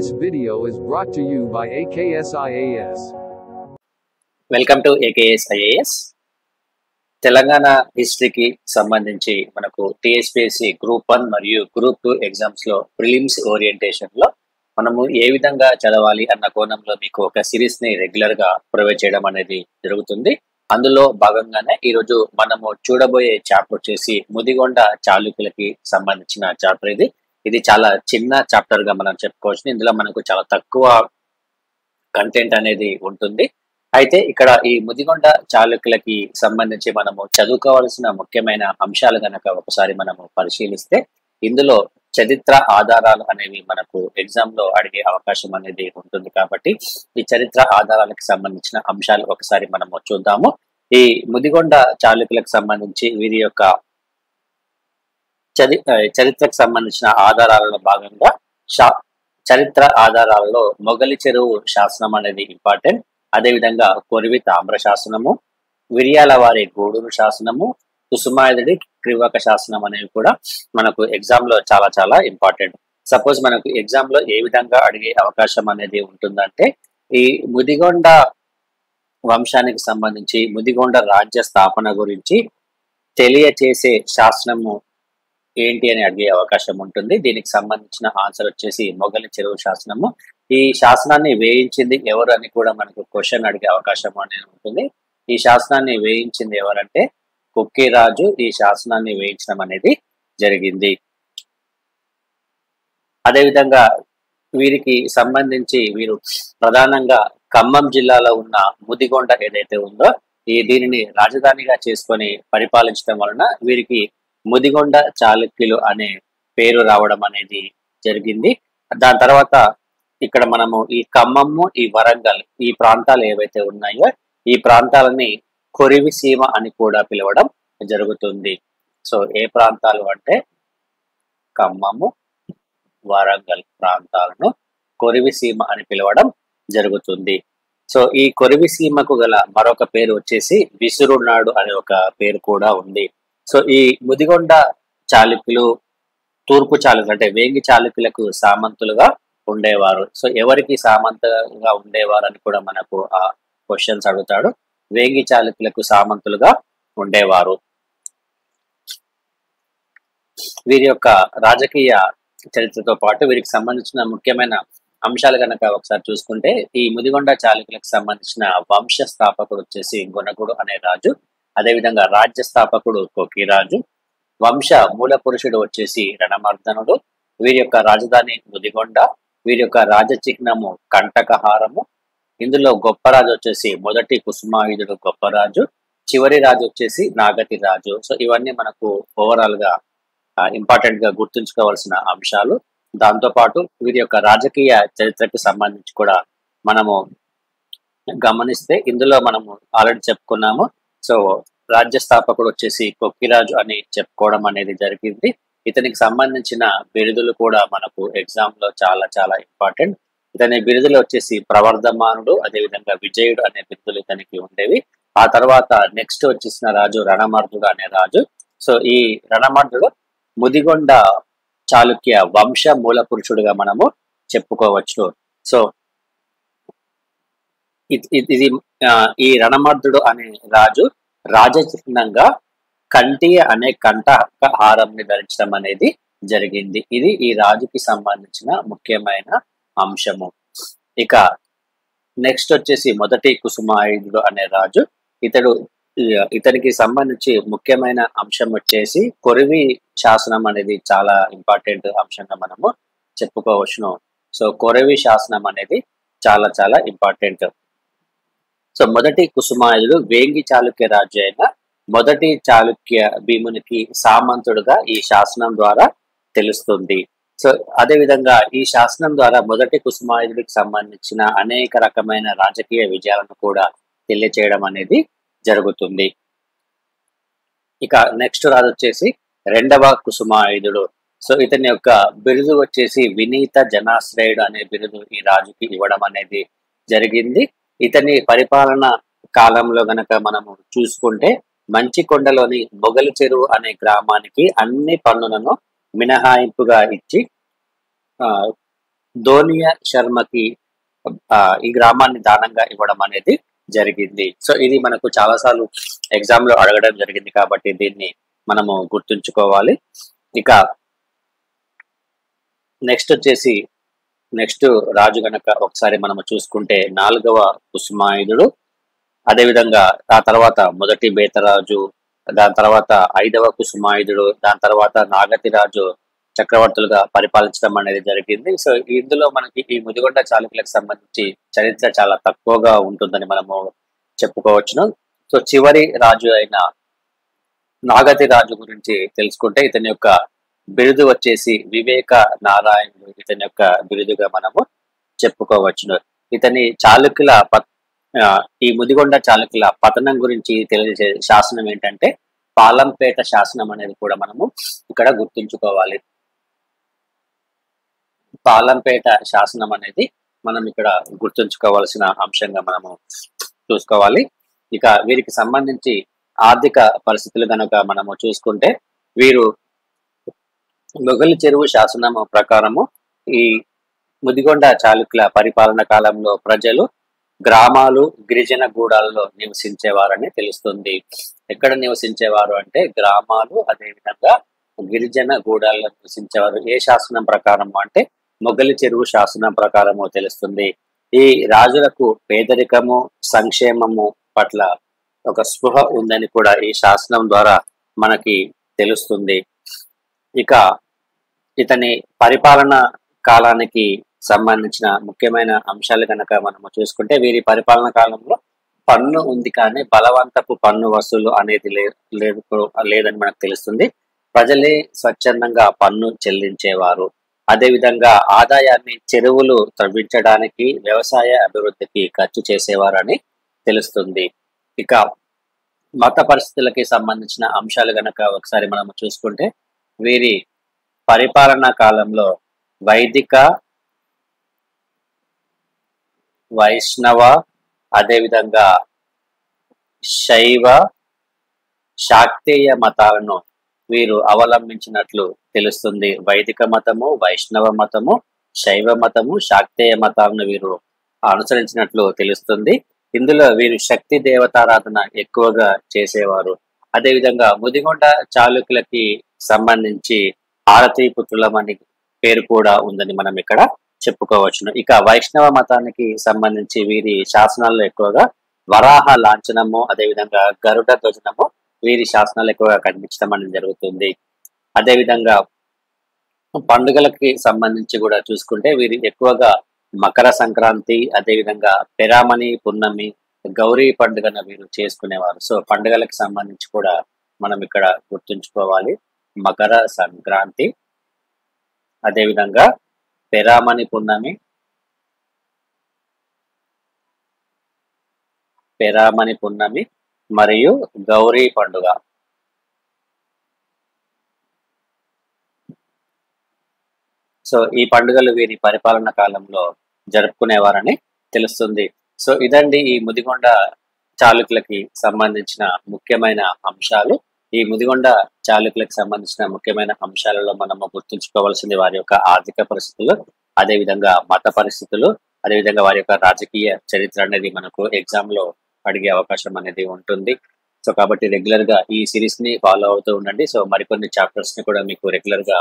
This video is brought to you by AKSIAS. Welcome to AKS IAS. Telangana హిస్టరీకి సంబంధించి మనకు TSPSC group 1 మరియు group 2 exams లో prelims orientation లో మనము ఏ విధంగా చదవాలి అన్న కోణంలో మీకు ఒక సిరీస్ ని రెగ్యులర్ గా ప్రొవైడ్ చేయడం అనేది జరుగుతుంది. అందులో భాగంగానే ఈరోజు మనము చూడబోయే చాప్టర్ వచ్చేసి ముదిగొండ చాళుక్యులకి సంబంధించిన చాప్టర్. ఇది చాలా చిన్న చాప్టర్ గా మనం చెప్పుకోవచ్చు. ఇందులో మనకు చాలా తక్కువ కంటెంట్ అనేది ఉంటుంది. అయితే ఇక్కడ ఈ ముదిగొండ చాళుక్యులకి సంబంధించి మనము చదువుకోవాల్సిన ముఖ్యమైన అంశాలు గనక ఒకసారి మనము పరిశీలిస్తే ఇందులో చరిత్ర ఆధారాలు అనేవి మనకు ఎగ్జామ్ లో అడిగే అవకాశం అనేది ఉంటుంది. కాబట్టి ఈ చరిత్ర ఆధారాలకు సంబంధించిన అంశాలు ఒకసారి మనము చూద్దాము. ఈ ముదిగొండ చాళుక్యులకు సంబంధించి వీరి యొక్క చరిత్రకు సంబంధించిన ఆధారాలలో భాగంగా చరిత్ర ఆధారాలలో మొగలి చెరువు శాసనం అనేది ఇంపార్టెంట్. అదేవిధంగా కొరివి తామ్ర శాసనము, విరియాల వారి గూడూరు శాసనము, కుసుమాయుధుడి క్రివక శాసనం అనేవి కూడా మనకు ఎగ్జామ్ లో చాలా చాలా ఇంపార్టెంట్. సపోజ్ మనకు ఎగ్జామ్ లో ఏ విధంగా అడిగే అవకాశం అనేది ఉంటుందంటే ఈ ముదిగొండ వంశానికి సంబంధించి ముదిగొండ రాజ్య స్థాపన గురించి తెలియచేసే శాసనము ఏంటి అని అడిగే అవకాశం ఉంటుంది. దీనికి సంబంధించిన ఆన్సర్ వచ్చేసి మొగలి చెరువు శాసనము. ఈ శాసనాన్ని వేయించింది ఎవరు అని కూడా మనకు క్వశ్చన్ అడిగే అవకాశం అనేది ఉంటుంది. ఈ శాసనాన్ని వేయించింది ఎవరంటే కొక్కిరాజు ఈ శాసనాన్ని వేయించడం అనేది జరిగింది. అదేవిధంగా వీరికి సంబంధించి వీరు ప్రధానంగా ఖమ్మం జిల్లాలో ఉన్న ముదిగొండ ఏదైతే ఉందో దీనిని రాజధానిగా చేసుకొని పరిపాలించడం వలన వీరికి ముదిగొండ చాళుక్యులు అనే పేరు రావడం అనేది జరిగింది. దాని తర్వాత ఇక్కడ మనము ఈ ఖమ్మము, ఈ వరంగల్ ఈ ప్రాంతాలు ఏవైతే ఉన్నాయో ఈ ప్రాంతాలని కొరివి సీమ అని కూడా పిలవడం జరుగుతుంది. సో ఏ ప్రాంతాలు అంటే ఖమ్మము, వరంగల్ ప్రాంతాలను కొరివి సీమ అని పిలవడం జరుగుతుంది. సో ఈ కొరివి సీమకు గల మరొక పేరు వచ్చేసి విసురునాడు అనే ఒక పేరు కూడా ఉంది. సో ఈ ముదిగొండ చాళుక్యులు తూర్పు చాళుక్యులు అంటే వేంగి చాళుక్యులకు సామంతులుగా ఉండేవారు. సో ఎవరికి సామంతంగా ఉండేవారు అని కూడా మనకు ఆ క్వశ్చన్స్ అడుగుతాడు. వేంగి చాళుక్యులకు సామంతులుగా ఉండేవారు. వీరి యొక్క రాజకీయ చరిత్రతో పాటు వీరికి సంబంధించిన ముఖ్యమైన అంశాలు కనుక ఒకసారి చూసుకుంటే ఈ ముదిగొండ చాళుక్యులకు సంబంధించిన వంశ స్థాపకుడు వచ్చేసి గొనగుడు అనే రాజు, అదేవిధంగా రాజ్య స్థాపకుడు కొక్కిరాజు, వంశ మూల పురుషుడు వచ్చేసి రణమర్దనుడు, వీరి యొక్క రాజధాని ముదిగొండ, వీరి యొక్క రాజ చిహ్నము కంటకహారము. ఇందులో గొప్ప రాజు వచ్చేసి మొదటి కుసుమాయుధుడు గొప్పరాజు, చివరి రాజు వచ్చేసి నాగతి రాజు. సో ఇవన్నీ మనకు ఓవరాల్ గా ఇంపార్టెంట్ గా గుర్తుంచుకోవాల్సిన అంశాలు. దాంతో పాటు వీరి యొక్క రాజకీయ చరిత్రకు సంబంధించి కూడా మనము గమనిస్తే ఇందులో మనము ఆల్రెడీ చెప్పుకున్నాము. సో రాజ్య స్థాపకుడు వచ్చేసి కొక్కిరాజు అని చెప్పుకోవడం అనేది జరిగింది. ఇతనికి సంబంధించిన బిరుదులు కూడా మనకు ఎగ్జామ్ లో చాలా చాలా ఇంపార్టెంట్. ఇతని బిరుదులు వచ్చేసి ప్రవర్ధమానుడు, అదేవిధంగా విజయుడు అనే బిరుదులు ఇతనికి ఉండేవి. ఆ తర్వాత నెక్స్ట్ వచ్చేసిన రాజు రణమర్దుడు అనే రాజు. సో ఈ రణమర్దుడు ముదిగొండ చాళుక్య వంశ మూల పురుషుడుగా మనము చెప్పుకోవచ్చు. సో ఇది ఈ రణమర్దుడు అనే రాజు రాజచిహ్నంగా కంటియ అనే కంఠహారంని ధరించడం అనేది జరిగింది. ఇది ఈ రాజుకి సంబంధించిన ముఖ్యమైన అంశము. ఇక నెక్స్ట్ వచ్చేసి మొదటి కుసుమాయుధుడు అనే రాజు. ఇతనికి సంబంధించి ముఖ్యమైన అంశం వచ్చేసి కొరివి శాసనం అనేది చాలా ఇంపార్టెంట్ అంశంగా మనము చెప్పుకోవచ్చును. సో కొరివి శాసనం అనేది చాలా చాలా ఇంపార్టెంట్. సో మొదటి కుసుమాయుధుడు వేంగి చాళుక్య రాజు అయిన మొదటి చాళుక్య భీమునికి సామంతుడుగా ఈ శాసనం ద్వారా తెలుస్తుంది. సో అదే విధంగా ఈ శాసనం ద్వారా మొదటి కుసుమాయుధుడికి సంబంధించిన అనేక రకమైన రాజకీయ విజయాలను కూడా తెలియచేయడం అనేది జరుగుతుంది. ఇక నెక్స్ట్ రాజు వచ్చేసి రెండవ కుసుమాయుధుడు. సో ఇతని యొక్క బిరుదు వచ్చేసి వినీత జనాశ్రయుడు అనే బిరుదు ఈ రాజుకి ఇవ్వడం అనేది జరిగింది. ఇతని పరిపాలన కాలంలో గనక మనము చూసుకుంటే మంచికొండలోని మొగలి చెరువు అనే గ్రామానికి అన్ని పన్నులను మినహాయింపుగా ఇచ్చి ధోనియా శర్మకి ఈ గ్రామాన్ని దానంగా ఇవ్వడం అనేది జరిగింది. సో ఇది మనకు చాలాసార్లు ఎగ్జామ్ లో అడగడం జరిగింది కాబట్టి దీన్ని మనము గుర్తుంచుకోవాలి. ఇక నెక్స్ట్ రాజు గనక ఒకసారి మనము చూసుకుంటే 4వ కుసుమాయుధుడు, అదేవిధంగా ఆ తర్వాత మొదటి బేతరాజు, దాని తర్వాత 5వ కుసుమాయుధుడు, దాని తర్వాత నాగతి రాజు చక్రవర్తులుగా పరిపాలించడం అనేది జరిగింది. సో ఇందులో మనకి ఈ ముదిగొండ చాళుక్యులకు సంబంధించి చరిత్ర చాలా తక్కువగా ఉంటుందని మనము చెప్పుకోవచ్చును. సో చివరి రాజు అయిన నాగతి రాజు గురించి తెలుసుకుంటే ఇతని యొక్క బిరుదు వచ్చేసి వివేక నారాయణుడు ఇతని యొక్క బిరుదుగా మనము చెప్పుకోవచ్చును. ఇతని ఈ ముదిగొండ చాళుక్యుల పతనం గురించి తెలియజే శాసనం ఏంటంటే పాలంపేట శాసనం అనేది కూడా మనము ఇక్కడ గుర్తుంచుకోవాలి. పాలంపేట శాసనం అనేది మనం ఇక్కడ గుర్తుంచుకోవాల్సిన అంశంగా మనము చూసుకోవాలి. ఇక వీరికి సంబంధించి ఆర్థిక పరిస్థితులు కనుక మనము చూసుకుంటే వీరు మొగలి చెరువు శాసనము ప్రకారము ఈ ముదిగొండ చాళుక్యుల పరిపాలన కాలంలో ప్రజలు గ్రామాలు గిరిజన గూడాలలో నివసించేవారని తెలుస్తుంది. ఎక్కడ నివసించేవారు అంటే గ్రామాలు, అదేవిధంగా గిరిజన గూడాలలో నివసించేవారు. ఏ శాసనం ప్రకారము అంటే మొగలి చెరువు శాసనం ప్రకారము తెలుస్తుంది. ఈ రాజులకు పేదరికము సంక్షేమము పట్ల ఒక స్పృహ ఉందని కూడా ఈ శాసనం ద్వారా మనకి తెలుస్తుంది. ఇక ఇతని పరిపాలన కాలానికి సంబంధించిన ముఖ్యమైన అంశాలు కనుక మనము చూసుకుంటే వీరి పరిపాలన కాలంలో పన్ను ఉంది కానీ బలవంతపు పన్ను వసూలు అనేది లేదని మనకు తెలుస్తుంది. ప్రజలే స్వచ్ఛందంగా పన్ను చెల్లించేవారు. అదేవిధంగా ఆదాయాన్ని చెరువులు తవ్వించడానికి వ్యవసాయ అభివృద్ధికి ఖర్చు చేసేవారని తెలుస్తుంది. ఇక మత పరిస్థితులకి సంబంధించిన అంశాలు గనక ఒకసారి మనము చూసుకుంటే వీరి పరిపాలనా కాలంలో వైదిక, వైష్ణవ, అదేవిధంగా శైవ, శాక్తేయ మతాలను వీరు అవలంబించినట్లు తెలుస్తుంది. వైదిక మతము, వైష్ణవ మతము, శైవ మతము, శాక్తేయ మతాలను వీరు అనుసరించినట్లు తెలుస్తుంది. ఇందులో వీరు శక్తి దేవతారాధన ఎక్కువగా చేసేవారు. అదేవిధంగా ముదిగొండ చాళుక్యులకి సంబంధించి ఆరతి పుత్రులం అని పేరు కూడా ఉందని మనం ఇక్కడ చెప్పుకోవచ్చును. ఇక వైష్ణవ మతానికి సంబంధించి వీరి శాసనాల్లో ఎక్కువగా వరాహ లాంఛనము, అదేవిధంగా గరుడ ధ్వజనము వీరి శాసనాలు ఎక్కువగా కనిపించడం అనేది జరుగుతుంది. అదేవిధంగా పండుగలకి సంబంధించి కూడా చూసుకుంటే వీరు ఎక్కువగా మకర సంక్రాంతి, అదేవిధంగా పెరామణి పున్నమి, గౌరీ పండుగను వీరు చేసుకునేవారు. సో పండుగలకు సంబంధించి కూడా మనం ఇక్కడ గుర్తుంచుకోవాలి. మకర సంక్రాంతి, అదేవిధంగా పెరామణి పున్నమి మరియు గౌరీ పండుగ. సో ఈ పండుగలు వీరి పరిపాలన కాలంలో జరుపుకునేవారని తెలుస్తుంది. సో ఇదండి ఈ ముదిగొండ చాళుక్యులకి సంబంధించిన ముఖ్యమైన అంశాలు. ఈ ముదిగొండ చాళుక్యులకు సంబంధించిన ముఖ్యమైన అంశాలలో మనము గుర్తుంచుకోవాల్సింది వారి యొక్క ఆర్థిక పరిస్థితులు, అదేవిధంగా మత పరిస్థితులు, అదేవిధంగా వారి యొక్క రాజకీయ చరిత్ర అనేది మనకు ఎగ్జామ్ లో అడిగే అవకాశం అనేది ఉంటుంది. సో కాబట్టి రెగ్యులర్ గా ఈ సిరీస్ ని ఫాలో అవుతూ ఉండండి. సో మరికొన్ని చాప్టర్స్ ని కూడా మీకు రెగ్యులర్ గా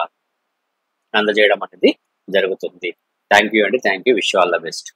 అందజేయడం అనేది జరుగుతుంది. థ్యాంక్ యూ అండి. Thank you. Wish you all the best.